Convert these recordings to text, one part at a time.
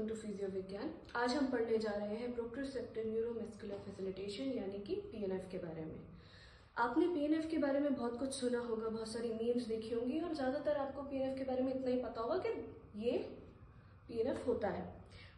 Welcome to physio विज्ञान। आज हम पढ़ने जा रहे हैं प्रोप्रियोसेप्टिव न्यूरोमस्कुलर फैसिलिटेशन यानी कि पीएनएफ के बारे में। आपने पीएनएफ के बारे में बहुत कुछ सुना होगा, बहुत सारी मीम्स देखी होंगी और ज़्यादातर आपको पीएनएफ के बारे में इतना ही पता होगा कि ये पीएनएफ होता है।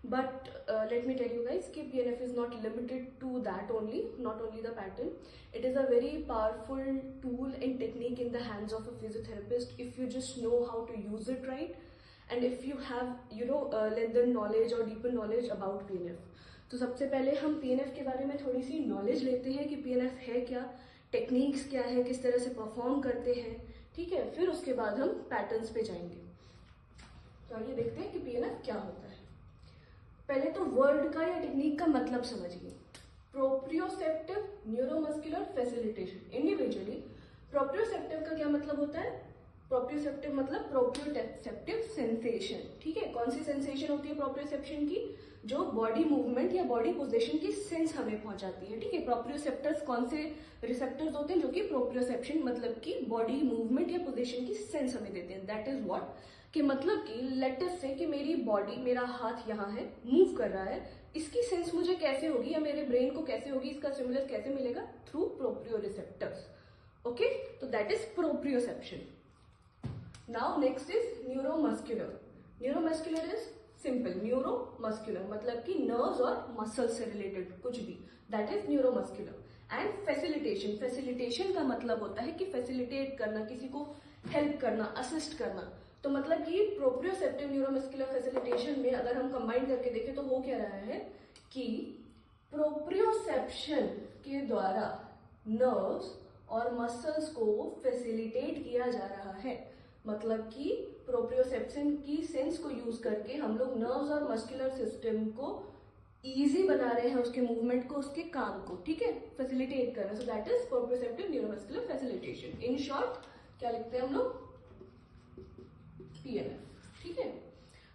But let me tell you guys कि PNF is not limited to that only, not only the pattern. It is a very powerful tool and technique in the hands of a physiotherapist if you just know how to use it right. And if you have lengthy knowledge or deeper knowledge about PNF. तो सबसे पहले हम PNF के बारे में थोड़ी सी knowledge लेते हैं कि PNF है क्या, टेक्निक्स क्या है, किस तरह से परफॉर्म करते हैं, ठीक है। फिर उसके बाद हम पैटर्न्स पे जाएंगे। तो आइए देखते हैं कि PNF क्या होता है। पहले तो वर्ड का या टेक्निक का मतलब समझिए। Proprioceptive neuromuscular facilitation. Individually proprioceptive का क्या मतलब होता है? प्रोप्रियोसेप्टिव मतलब प्रोप्रियोसेप्टिव सेंसेशन, ठीक है। कौन सी सेंसेशन होती है प्रोप्रियोसेप्शन की? जो बॉडी मूवमेंट या बॉडी पोजीशन की सेंस हमें पहुंचाती है, ठीक है। प्रोप्रियोसेप्टर्स कौन से रिसेप्टर्स होते हैं? जो कि प्रोप्रियोसेप्शन मतलब कि बॉडी मूवमेंट या पोजीशन की सेंस हमें देते हैं। दैट इज व्हाट कि मतलब कि लेट अस से कि मेरी बॉडी, मेरा हाथ यहाँ है, मूव कर रहा है, इसकी सेंस मुझे कैसे होगी या मेरे ब्रेन को कैसे होगी, इसका स्टिमुलस कैसे मिलेगा? थ्रू प्रोप्रियोरिसेप्टर्स। ओके, तो that is proprioception. Now next is neuromuscular. Neuromuscular is simple. Neuromuscular मतलब कि nerves और muscles से related कुछ भी, that is neuromuscular. And facilitation. Facilitation का मतलब होता है कि facilitate करना, किसी को help करना, assist करना. तो मतलब कि proprioceptive neuromuscular facilitation में अगर हम combine करके देखें तो हो क्या रहा है कि proprioception के द्वारा nerves और muscles को facilitate किया जा रहा है। मतलब कि प्रोप्रियोसेप्शन की सेंस को यूज करके हम लोग नर्व्स और मस्कुलर सिस्टम को इजी बना रहे हैं, उसके मूवमेंट को, उसके काम को, ठीक है, फैसिलिटेट कर रहे हैं। सो that is proprioceptive neuromuscular facilitation. In short क्या लिखते हैं हम लोग? पीएनएफ, ठीक है।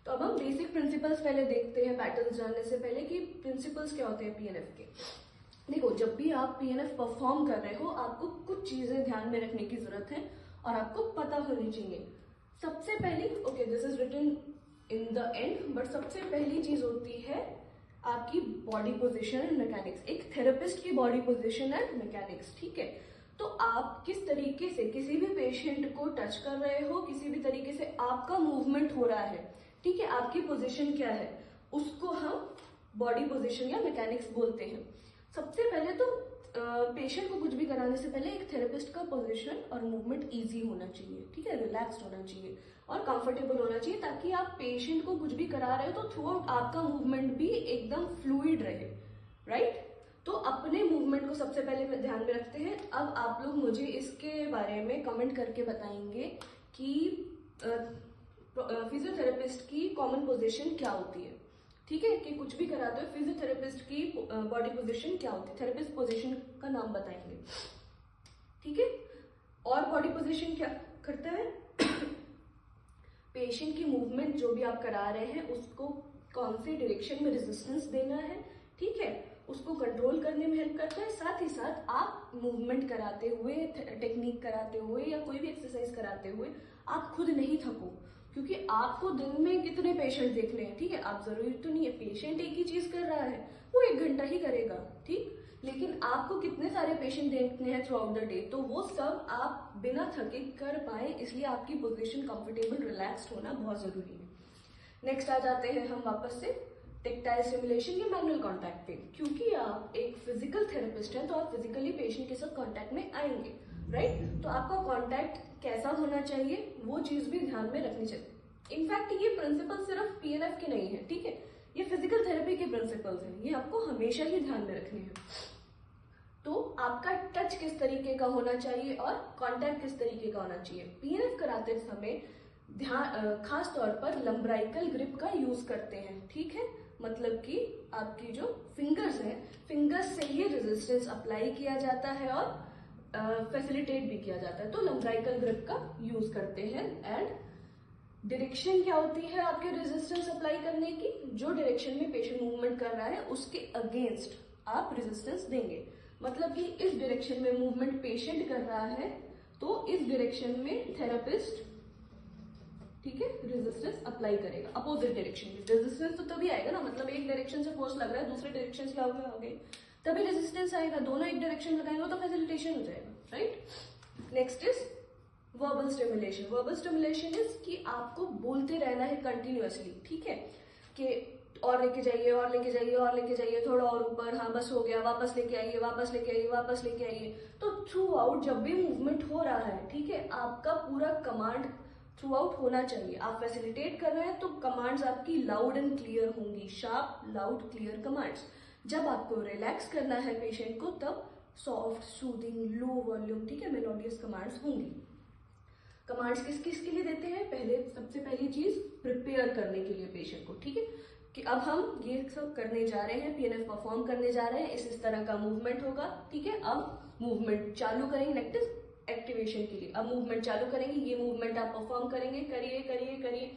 तो अब हम बेसिक प्रिंसिपल्स पहले देखते हैं, पैटर्न्स जानने से पहले कि प्रिंसिपल्स क्या होते हैं पीएनएफ के। देखो, जब भी आप पीएनएफ परफॉर्म कर रहे हो आपको कुछ चीजें ध्यान में रखने की जरूरत है और आपको पता होनी चाहिए। सबसे पहली, okay this is written in the end, but सबसे पहली चीज होती है आपकी बॉडी पोजीशन एंड मैकेनिक्स। एक थेरेपिस्ट की बॉडी पोजीशन एंड मैकेनिक्स, ठीक है। तो आप किस तरीके से किसी भी पेशेंट को टच कर रहे हो, किसी भी तरीके से आपका मूवमेंट हो रहा है, ठीक है, आपकी पोजीशन क्या है, उसको हम बॉडी पोजीशन या मैकेनिक्स बोलते हैं। सबसे पहले तो पेशेंट को कुछ भी कराने से पहले एक थेरेपिस्ट का पोजीशन और मूवमेंट इजी होना चाहिए, ठीक है, रिलैक्स्ड होना चाहिए और कंफर्टेबल होना चाहिए, ताकि आप पेशेंट को कुछ भी करा रहे हो तो थ्रू आउट आपका मूवमेंट भी एकदम फ्लूइड रहे, राइट। तो अपने मूवमेंट को सबसे पहले ध्यान में रखते हैं। अब आप लोग मुझे इसके बारे में कमेंट करके बताएंगे कि फिजियोथेरेपिस्ट की कॉमन पोजीशन क्या होती है, ठीक है, कि कुछ भी कराते हो फिजियोथेरेपिस्ट की बॉडी पोजीशन क्या होती है, थेरेपिस्ट पोजीशन का नाम बताएंगे, ठीक है। और बॉडी पोजीशन क्या करता है? पेशेंट की मूवमेंट जो भी आप करा रहे हैं उसको कौन सी डायरेक्शन में रेजिस्टेंस देना है, ठीक है, उसको कंट्रोल करने में हेल्प करता है। साथ ही साथ आप मूवमेंट कराते हुए, टेक्निक कराते हुए या कोई भी एक्सरसाइज कराते हुए आप खुद नहीं थको, क्योंकि आपको दिन में कितने पेशेंट देखने हैं, ठीक है। आप जरूरी तो नहीं है पेशेंट एक ही चीज कर रहा है वो 1 घंटा ही करेगा, ठीक, लेकिन आपको कितने सारे पेशेंट देखने हैं थ्रू आउट द डे, तो वो सब आप बिना थके कर पाए, इसलिए आपकी पोजीशन कंफर्टेबल, रिलैक्स्ड होना बहुत जरूरी है। नेक्स्ट आ जाते हैं हम वापस से टेक्टाइल स्टिमुलेशन या मैनुअल कॉन्टैक्ट पे। क्योंकि आप एक फिजिकल थेरेपिस्ट हैं तो आप फिजिकली पेशेंट के साथ कॉन्टैक्ट में आएंगे, राइट। तो आपका कॉन्टैक्ट कैसा होना चाहिए वो चीज भी ध्यान में रखनी चाहिए। इनफैक्ट ये प्रिंसिपल सिर्फ पीएनएफ के नहीं है, ठीक है, ये फिजिकल थेरेपी के प्रिंसिपल्स हैं, ये आपको हमेशा ही ध्यान में रखने हैं। तो आपका टच किस तरीके का होना चाहिए और कॉन्टैक्ट किस तरीके का होना चाहिए। पीएनएफ कराते समय ध्यान खास तौर पर लंब्राइकल ग्रिप का यूज करते हैं, ठीक है, मतलब कि आपकी जो फिंगर्स हैं, फिंगर्स से ही रेजिस्टेंस अप्लाई किया जाता है और फैसिलिटेट भी किया जाता है। तो लंब्राइकल ग्रिप का यूज करते हैं। एंड डायरेक्शन क्या होती है आपके रेजिस्टेंस अप्लाई करने की? जो डायरेक्शन में पेशेंट मूवमेंट कर रहा है उसके अगेंस्ट आप रेजिस्टेंस देंगे। मतलब कि इस डायरेक्शन में मूवमेंट पेशेंट कर रहा है तो इस डायरेक्शन में थेरेपिस्ट ठीक है, रेजिस्टेंस अप्लाई करेगा अपोजिट डायरेक्शन में। रेजिस्टेंस तो तभी आएगा ना, मतलब एक डायरेक्शन से फोर्स लग रहा है, दूसरे डायरेक्शन से आगे तभी रेजिस्टेंस आएगा। दोनों एक डायरेक्शन लगाएंगे तो फैसिलिटेशन हो जाएगा, right. Next is verbal stimulation. Verbal stimulation is कि आपको बोलते रहना है कंटिन्यूअसली, ठीक है, कि और लेके जाइए और लेके जाइए और लेके जाइए, थोड़ा और ऊपर, हाँ बस हो गया, वापस लेके आइए वापस लेके आइए वापस लेके आइए। तो थ्रू आउट जब भी मूवमेंट हो रहा है, ठीक है, आपका पूरा कमांड थ्रू आउट होना चाहिए। आप फैसिलिटेट कर रहे हैं तो कमांड्स आपकी लाउड एंड क्लियर होंगी, शार्प लाउड क्लियर कमांड्स। जब आपको रिलैक्स करना है पेशेंट को तब सॉफ्ट सूदिंग लो वॉल्यूम, ठीक है, मेलोडियस कमांड्स होंगी। कमांड्स किस किस के लिए देते हैं? पहले सबसे पहली चीज प्रिपेयर करने के लिए पेशेंट को, ठीक है, कि अब हम ये सब करने जा रहे हैं, पीएनएफ परफॉर्म करने जा रहे हैं, इस तरह का मूवमेंट होगा, ठीक है। अब मूवमेंट चालू करेंगे नेक्स्ट एक्टिवेशन के लिए। अब मूवमेंट चालू करेंगे, ये मूवमेंट आप परफॉर्म करेंगे, करिए करिए करिए।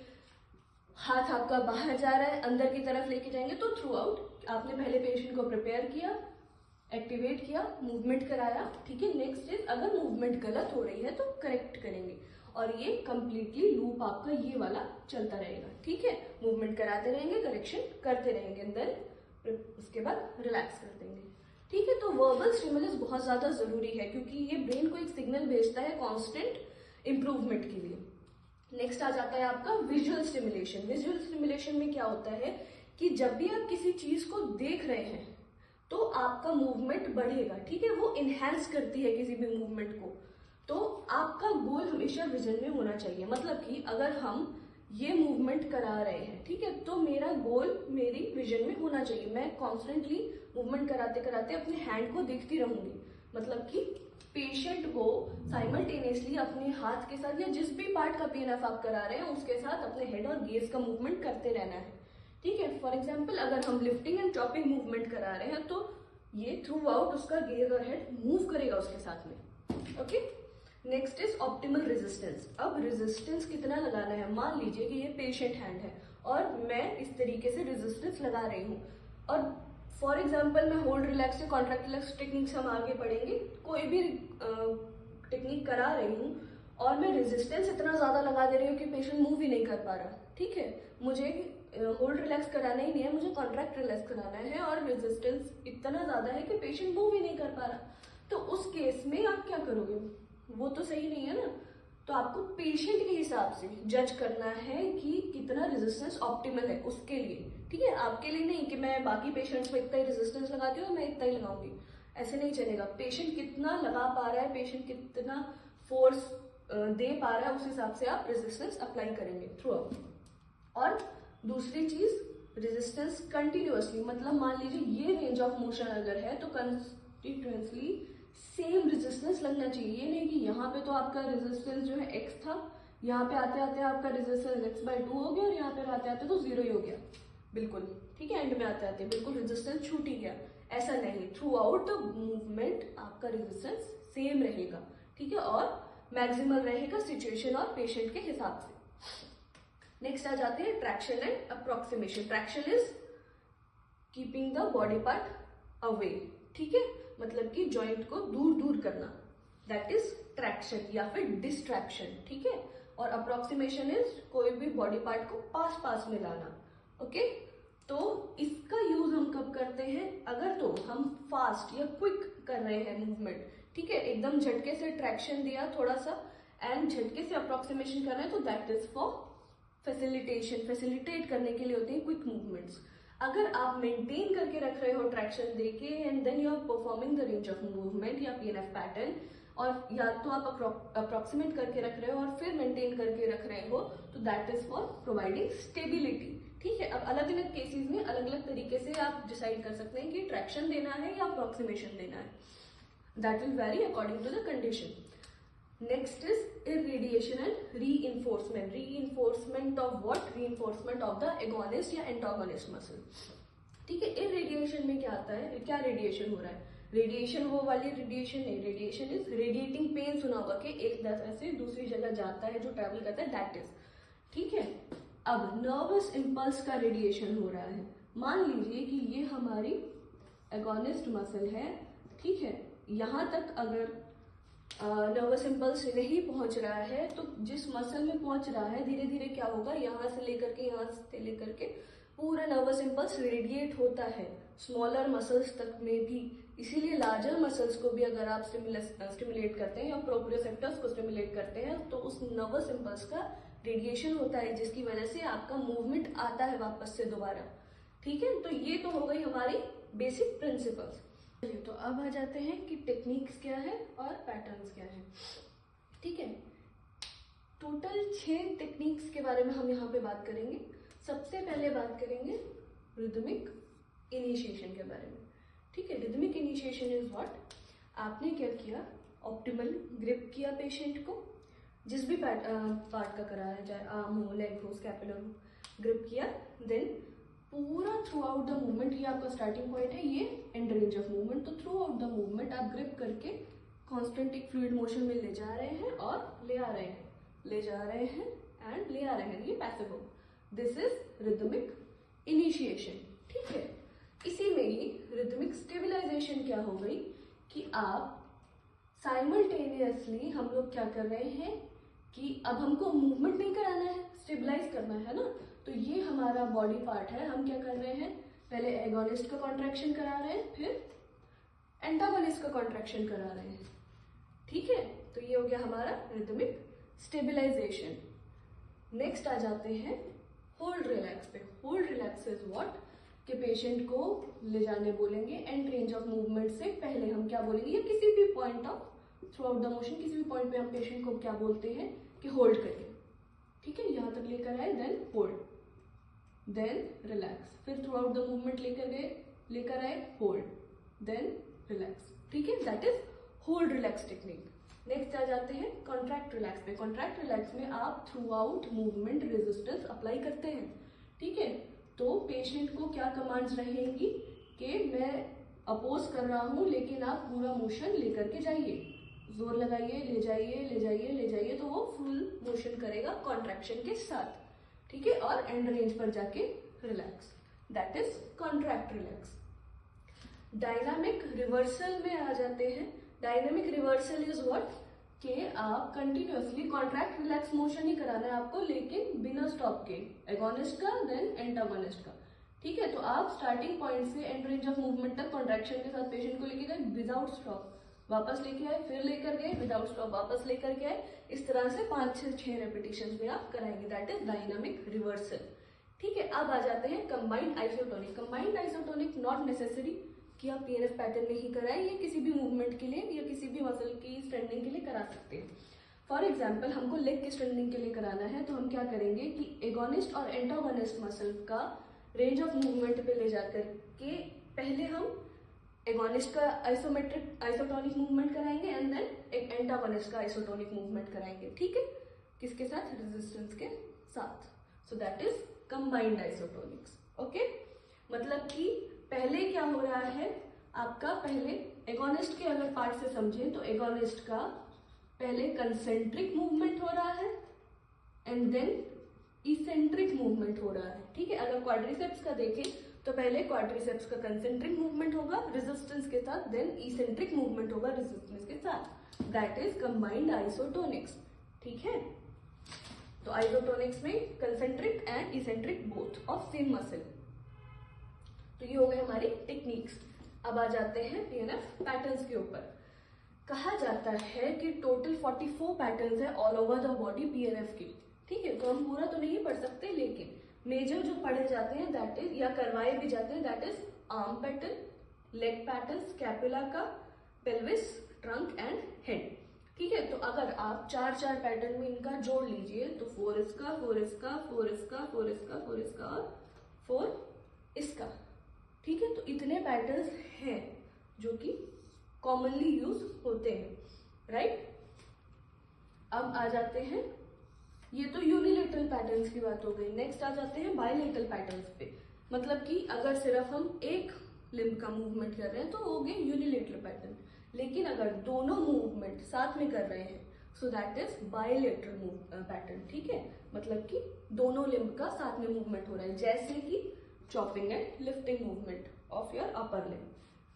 हाथ आपका बाहर जा रहा है, अंदर की तरफ लेके जाएंगे। तो थ्रू आउट आपने पहले पेशेंट को प्रिपेयर किया, एक्टिवेट किया, मूवमेंट कराया, ठीक है। नेक्स्ट इज अगर मूवमेंट गलत हो रही है तो करेक्ट करेंगे, और ये कंप्लीटली लूप आपका ये वाला चलता रहेगा, ठीक है। मूवमेंट कराते रहेंगे, करेक्शन करते रहेंगे, देन उसके बाद रिलैक्स कर देंगे, ठीक है। तो वर्बल स्टिमुलस बहुत ज्यादा जरूरी है क्योंकि ये ब्रेन को एक सिग्नल भेजता है कांस्टेंट इंप्रूवमेंट के लिए। नेक्स्ट आ जाता है आपका विजुअल स्टिमुलेशन। विजुअल स्टिमुलेशन में क्या होता है कि जब भी आप किसी चीज को देख रहे हैं तो आपका मूवमेंट बढ़ेगा, ठीक है, वो इनहेंस करती है किसी भी मूवमेंट को। तो आपका गोल हमेशा विजन में होना चाहिए, मतलब कि अगर हम ये मूवमेंट करा रहे हैं, ठीक है, तो मेरा गोल मेरी विजन में होना चाहिए। मैं कॉन्स्टेंटली मूवमेंट कराते कराते अपने हैंड को देखती रहूंगी, मतलब कि पेशेंट को साइमल्टेनियसली अपने हाथ के साथ या जिस भी पार्ट का पीएनएफ आप करा रहे हैं उसके साथ अपने हेड और गेज का मूवमेंट करते रहना है, ठीक है। फॉर एग्जाम्पल अगर हम लिफ्टिंग एंड ड्रॉपिंग मूवमेंट करा रहे हैं तो ये थ्रू आउट उसका गेज और हेड मूव करेगा उसके साथ में, okay. Next is optimal resistance. अब रेजिस्टेंस कितना लगाना है? मान लीजिए कि ये पेशेंट हैंड है और मैं इस तरीके से रेजिस्टेंस लगा रही हूँ, और फॉर एग्जाम्पल मैं होल्ड रिलैक्स या कॉन्ट्रैक्ट रिलैक्स टेक्निक्स हम आगे पढ़ेंगे, कोई भी टेक्निक करा रही हूँ और मैं रेजिस्टेंस इतना ज्यादा लगा दे रही हूँ कि पेशेंट मूव ही नहीं कर पा रहा, ठीक है। मुझे होल्ड रिलैक्स कराना ही नहीं है, मुझे कॉन्ट्रैक्ट रिलैक्स कराना है, और रेजिस्टेंस इतना ज्यादा है कि पेशेंट मूव ही नहीं कर पा रहा। तो उस केस में आप क्या करोगे? वो तो सही नहीं है ना। तो आपको पेशेंट के हिसाब से जज करना है कि कितना रेजिस्टेंस ऑप्टिमल है उसके लिए, ठीक है। आपके लिए नहीं कि मैं बाकी पेशेंट्स में इतना ही रेजिस्टेंस लगाती हूँ, मैं इतना ही लगाऊंगी, ऐसे नहीं चलेगा। पेशेंट कितना लगा पा रहा है, पेशेंट कितना फोर्स दे पा रहा है, उस हिसाब से आप रेजिस्टेंस अप्लाई करेंगे थ्रू आउट। और दूसरी चीज रेजिस्टेंस कंटिन्यूअसली, मतलब मान लीजिए ये रेंज ऑफ मोशन अगर है तो कंटिन्यूअसली सेम रेजिस्टेंस लगना चाहिए। ये नहीं कि यहाँ पे तो आपका रेजिस्टेंस जो है x था, यहाँ पे आते आते आपका रेजिस्टेंस x/2 हो गया और यहाँ पे आते आते तो 0 ही हो गया, बिल्कुल, ठीक है। एंड में आते आते बिल्कुल रेजिस्टेंस छूट ही गया, ऐसा नहीं। थ्रू आउट द मूवमेंट आपका रेजिस्टेंस सेम रहेगा, ठीक है, और मैक्सिमल रहेगा सिचुएशन और पेशेंट के हिसाब से। नेक्स्ट आ जाते हैं traction and approximation. Traction is keeping the body part away, ठीक है, मतलब कि जॉइंट को दूर दूर करना, दैट इज ट्रैक्शन या फिर डिस्ट्रैक्शन, ठीक है। और अप्रोक्सीमेशन इज कोई भी बॉडी पार्ट को पास पास में लाना, ओके। तो इसका यूज हम कब करते हैं? अगर तो हम फास्ट या क्विक कर रहे हैं मूवमेंट, ठीक है, एकदम झटके से ट्रैक्शन दिया थोड़ा सा एंड झटके से अप्रोक्सीमेशन कर रहे हैं, तो that is for facilitation, facilitate करने के लिए होते हैं क्विक मूवमेंट्स। अगर आप मेंटेन करके रख रहे हो ट्रैक्शन देके and then you are performing the range of movement या पीएनएफ पैटर्न, और या तो आप अप्रोक्सीमेट करके रख रहे हो और फिर मेंटेन करके रख रहे हो, तो that is for providing stability, ठीक है। अब अलग अलग केसेस में अलग अलग तरीके से आप डिसाइड कर सकते हैं कि ट्रैक्शन देना है या अप्रोक्सीमेशन देना है, that will vary according to the condition. Next is irradiation and reinforcement. Reinforcement of what? Reinforcement of the agonist या antagonist muscle, ठीक है। irradiation में क्या आता है? क्या रेडिएशन हो रहा है? रेडिएशन वो वाली रेडिएशन नहीं, रेडिएशन इज रेडिएटिंग पेन, सुना होगा कि एक जगह से दूसरी जगह जाता है, जो ट्रेवल करता है, दैट इज, ठीक है। अब नर्वस इंपल्स का रेडिएशन हो रहा है। मान लीजिए कि ये हमारी एगोनिस्ट मसल है, ठीक है, यहां तक अगर नर्वस इम्पल्स नहीं पहुंच रहा है, तो जिस मसल में पहुंच रहा है धीरे धीरे क्या होगा, यहाँ से लेकर के यहाँ से लेकर के पूरा नर्वस इम्पल्स रेडिएट होता है स्मॉलर मसल्स तक में भी। इसीलिए लार्जर मसल्स को भी अगर आप स्टिमुलेट करते हैं या प्रोप्रियोसेप्टर्स को स्टिमुलेट करते हैं तो उस नर्वस इम्पल्स का रेडिएशन होता है, जिसकी वजह से आपका मूवमेंट आता है वापस से दोबारा। ठीक है, तो ये तो हो गई हमारी बेसिक प्रिंसिपल्स। तो अब आ जाते हैं कि टेक्निक्स क्या है और पैटर्न्स क्या है। ठीक है, टोटल 6 टेक्निक्स के बारे में हम यहाँ पे बात करेंगे। सबसे पहले बात करेंगे रिदमिक इनिशिएशन के बारे में। ठीक है, रिदमिक इनिशिएशन इज व्हाट, आपने क्या किया, ऑप्टिमल ग्रिप किया पेशेंट को, जिस भी पार्ट का कराया जाए, आर्म हो, लेग हो, स्कैपुलर हो, ग्रिप किया, देन पूरा थ्रू आउट द मूवमेंट, ये आपका स्टार्टिंग पॉइंट है, ये एंड रेंज ऑफ मूवमेंट, तो थ्रू आउट द मूवमेंट आप ग्रिप करके कांस्टेंट एक फ्लूइड मोशन में ले जा रहे हैं और ले आ रहे हैं, ले जा रहे हैं एंड ले आ रहे हैं, ये पैसिव हो। This is rhythmic initiation. ठीक है, इसी में ही रिदमिक स्टेबलाइजेशन क्या हो गई कि आप साइमल्टेनियसली हम लोग क्या कर रहे हैं कि अब हमको मूवमेंट नहीं कराना है, स्टेबलाइज करना है ना, तो ये हमारा बॉडी पार्ट है, हम क्या कर रहे हैं, पहले एगोनिस्ट का कॉन्ट्रैक्शन करा रहे हैं, फिर एंटागोनिस्ट का कॉन्ट्रैक्शन करा रहे हैं। ठीक है, तो ये हो गया हमारा रिदमिक स्टेबलाइजेशन। नेक्स्ट आ जाते हैं होल्ड रिलैक्स पे। होल्ड रिलैक्स इज व्हाट, कि पेशेंट को ले जाने बोलेंगे एंड रेंज ऑफ मूवमेंट से पहले हम क्या बोलेंगे, या किसी भी point of through out the motion, किसी भी पॉइंट पे हम पेशेंट को क्या बोलते हैं कि होल्ड करिए। ठीक है, यहाँ तक लेकर आए, देन होल्ड, देन रिलैक्स, फिर थ्रू आउट द मूवमेंट लेकर आए, होल्ड, देन रिलैक्स। ठीक है, that is hold relax technique. Next आ जाते हैं कॉन्ट्रैक्ट रिलैक्स पे। कॉन्ट्रैक्ट रिलैक्स में आप throughout movement resistance apply करते हैं। ठीक है, तो पेशेंट को क्या कमांड्स रहेंगी कि मैं अपोज कर रहा हूं लेकिन आप पूरा मोशन लेकर के जाइए, जोर लगाइए, ले जाइए, ले जाइए, ले जाइए, तो वो फुल मोशन करेगा कॉन्ट्रैक्शन के साथ। ठीक है, और एंड रेंज पर जाके relax, that is contract relax. Dynamic reversal में आ जाते हैं। डायनामिक रिवर्सल इज व्हाट, कि आप कंटिन्यूअसली कॉन्ट्रैक्ट रिलैक्स मोशन ही कराना है आपको, लेकिन बिना स्टॉप के, एगोनिस्ट का देन एंटागोनिस्ट का। ठीक है, तो आप स्टार्टिंग पॉइंट से एंड रेंज ऑफ मूवमेंट तक कॉन्ट्रैक्शन के साथ पेशेंट को लेके गए विदाउट स्टॉप, वापस लेके आए, फिर लेकर गए विदाउट स्टॉप, वापस लेकर के आए, इस तरह से 5 से 6 रेपिटेशन में आप कराएंगे, दैट इज डायनामिक रिवर्सल। ठीक है, अब आ जाते हैं combined isotonic. Combined isotonic not necessary कि आप पीएनएफ पैटर्न में ही कराएं, ये किसी भी मूवमेंट के लिए या किसी भी मसल की स्ट्रेंथनिंग के लिए करा सकते हैं। फॉर एग्जाम्पल हमको लेग की स्ट्रेंथनिंग के लिए कराना है, तो हम क्या करेंगे कि एगोनिस्ट और एंटागोनिस्ट मसल का रेंज ऑफ मूवमेंट पे ले जाकर के पहले हम एगोनिस्ट का आइसोटोनिक मूवमेंट कराएंगे एंड देन एक एंटागोनिस्ट का आइसोटोनिक मूवमेंट कराएंगे। ठीक है, किसके साथ, रेजिस्टेंस के साथ। So that is combined isotonics. Okay, मतलब कि पहले क्या हो रहा है आपका, पहले एगोनिस्ट के अगर पार्ट से समझें तो एगोनिस्ट का पहले कंसेंट्रिक मूवमेंट हो रहा है एंड देन इसेंट्रिक मूवमेंट हो रहा है। ठीक है, अगर क्वाड्रिसेप्स का देखें तो पहले क्वाड्रिसेप्स का कंसेंट्रिक मूवमेंट होगा रेजिस्टेंस के साथ, देन इसेंट्रिक मूवमेंट होगा रेजिस्टेंस के साथ, दैट इज कंबाइंड आइसोटोनिक्स। ठीक है, तो आइसोटोनिक्स में concentric and eccentric both of same muscle. तो ये हो गए हमारी टेक्निक्स। अब आ जाते हैं पीएनएफ पैटर्न्स के ऊपर। कहा जाता है कि टोटल 44 पैटर्न्स है all over the body PNF के। ठीक है, तो हम पूरा तो नहीं पढ़ सकते, लेकिन मेजर जो पढ़े जाते हैं दैट इज, या करवाए भी जाते हैं, that is arm pattern, leg pattern, scapula का, पेल्विस, ट्रंक एंड हेड। ठीक है, तो अगर आप 4 पैटर्न में इनका जोड़ लीजिए तो 4 इसका, 4 इसका, 4 इसका, 4 इसका, 4 इसका और 4 इसका। ठीक है, तो इतने पैटर्न्स हैं जो कि कॉमनली यूज होते हैं, राइट। अब आ जाते हैं, ये तो यूनिलेटरल पैटर्न्स की बात हो गई। नेक्स्ट आ जाते हैं बायलेटरल पैटर्न्स पे। मतलब कि अगर सिर्फ हम एक लिम्ब का मूवमेंट कर रहे हैं तो हो गए यूनिलेटरल पैटर्न, लेकिन अगर दोनों मूवमेंट साथ में कर रहे हैं सो दैट इज बायलेटरल पैटर्न। ठीक है, मतलब कि दोनों लिम्ब का साथ में मूवमेंट हो रहा है, जैसे कि chopping and lifting movement of your upper limb,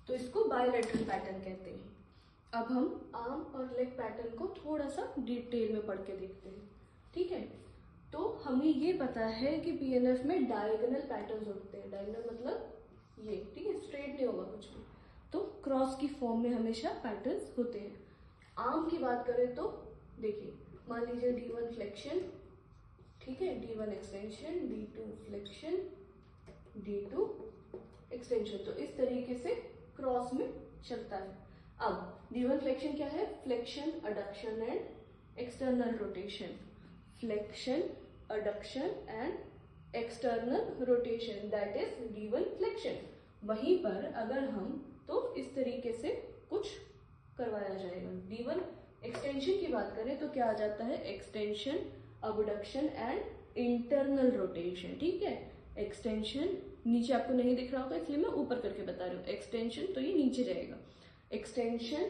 तो इसको बायलेटरल पैटर्न कहते हैं। अब हम आर्म और लेग पैटर्न को थोड़ा सा डिटेल में पढ़ के देखते हैं, ठीक है। तो हमें ये पता है कि पीएनएफ में डायगोनल पैटर्न्स होते हैं। डायगोनल मतलब ये, ठीक है, स्ट्रेट नहीं होगा कुछ भी, तो क्रॉस की फॉर्म में हमेशा पैटर्न्स होते हैं। आर्म की बात करें तो देखिए, मान लीजिए D1 फ्लेक्शन, ठीक है, D1 extension, D2 flexion, D2 extension, तो इस तरीके से क्रॉस में चलता है। अब D1 फ्लेक्शन क्या है? Flexion, adduction and external rotation. Flexion, adduction and external rotation, that is D1 flexion. वहीं पर अगर हम तो इस तरीके से कुछ करवाया जाएगा। D1 एक्सटेंशन की बात करें तो क्या आ जाता है? Extension, abduction and internal rotation, ठीक है। एक्सटेंशन नीचे आपको नहीं दिख रहा होगा इसलिए मैं ऊपर करके बता रही हूँ। एक्सटेंशन तो ये नीचे जाएगा, एक्सटेंशन,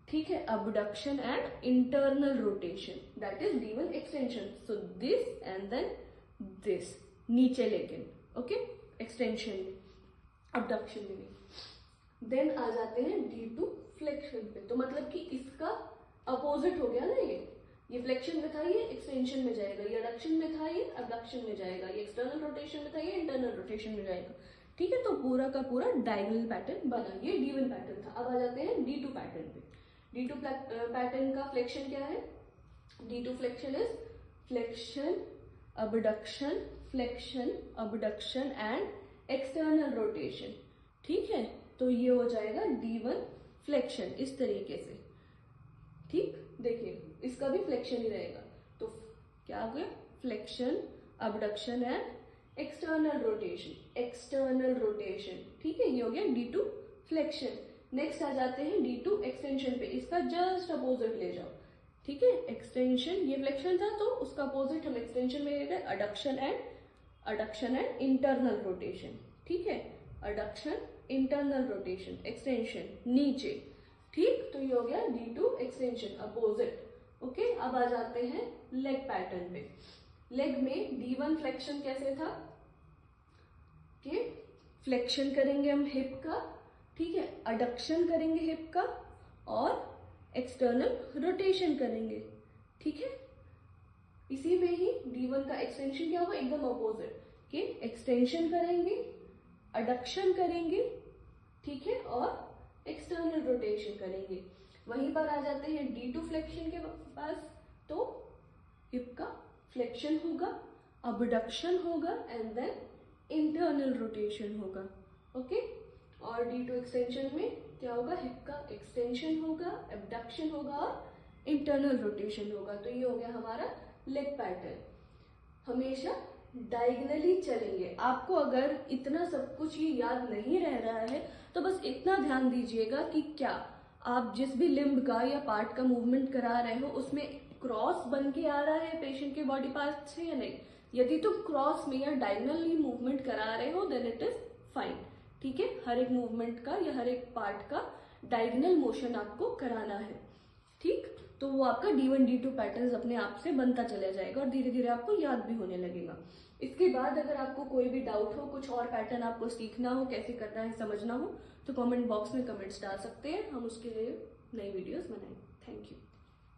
ठीक है, abduction and internal rotation, that is D1 extension. So this and then this, नीचे लेकिन, ओके, एक्सटेंशन में, अबडक्शन में नहीं। देन आ जाते हैं D2 फ्लेक्शन पे, तो मतलब कि इसका अपोजिट हो गया ना, ये फ्लेक्शन में था, ये एक्सटेंशन में जाएगा, ये अडक्शन में था, ये अबडक्शन में जाएगा, ये एक्सटर्नल रोटेशन में था, ये इंटरनल रोटेशन में जाएगा, ठीक है। तो पूरा का पूरा डायगोनल पैटर्न बना। ये D1 पैटर्न था। अब आ जाते हैं D2 पैटर्न पे। D2 पैटर्न का फ्लेक्शन क्या है? D2 flexion is flexion, abduction, flexion, abduction and external rotation, ठीक है। तो ये हो जाएगा D1 फ्लेक्शन इस तरीके से, ठीक। देखिए इसका भी फ्लेक्शन ही रहेगा, तो क्या हो गया? Flexion, abduction and external rotation, external rotation, ठीक है। ये हो गया D2 फ्लेक्शन। नेक्स्ट आ जाते हैं D2 एक्सटेंशन पे, इसका जस्ट अपोजिट ले जाओ, ठीक है। एक्सटेंशन, ये फ्लेक्शन था तो उसका अपोजिट हम एक्सटेंशन में ले गए, अडक्शन एंड इंटरनल रोटेशन, ठीक है। अडक्शन, इंटरनल रोटेशन, एक्सटेंशन नीचे, ठीक। तो ये हो गया D2 एक्सटेंशन, अपोजिट, ओके। अब आ जाते हैं लेग पैटर्न पे। लेग में D1 फ्लेक्शन कैसे था कि फ्लेक्शन करेंगे हम हिप का, ठीक है, अडक्शन करेंगे हिप का और एक्सटर्नल रोटेशन करेंगे, ठीक है। इसी में ही D1 का एक्सटेंशन क्या होगा? एकदम अपोजिट, कि एक्सटेंशन करेंगे, अडक्शन करेंगे, ठीक है, और एक्सटर्नल रोटेशन करेंगे। वहीं पर आ जाते हैं D2 फ्लेक्शन के पास, तो हिप का फ्लेक्शन होगा, अबडक्शन होगा एंड देन इंटरनल रोटेशन होगा, ओके। और D2 एक्सटेंशन में क्या होगा? हिप का एक्सटेंशन होगा, एबडक्शन होगा और इंटरनल रोटेशन होगा। तो ये हो गया हमारा लेग पैटर्न। हमेशा डायगोनली चलेंगे। आपको अगर इतना सब कुछ ये याद नहीं रह रहा है तो बस इतना ध्यान दीजिएगा कि क्या आप जिस भी लिम्ब का या पार्ट का मूवमेंट करा रहे हो उसमें क्रॉस बन के आ रहा है पेशेंट के बॉडी पार्ट से या नहीं। यदि तो क्रॉस में या डायगोनली मूवमेंट करा रहे हो देन इट इज फाइन, ठीक है। हर एक मूवमेंट का या हर एक पार्ट का डायगोनल मोशन आपको कराना है, ठीक। तो वो आपका D1 D2 पैटर्न्स अपने आप से बनता चला जाएगा और धीरे धीरे आपको याद भी होने लगेगा। इसके बाद अगर आपको कोई भी डाउट हो, कुछ और पैटर्न आपको सीखना हो, कैसे करना है समझना हो, तो कमेंट बॉक्स में कमेंट्स डाल सकते हैं, हम उसके लिए नई वीडियोस बनाएंगे। Thank you.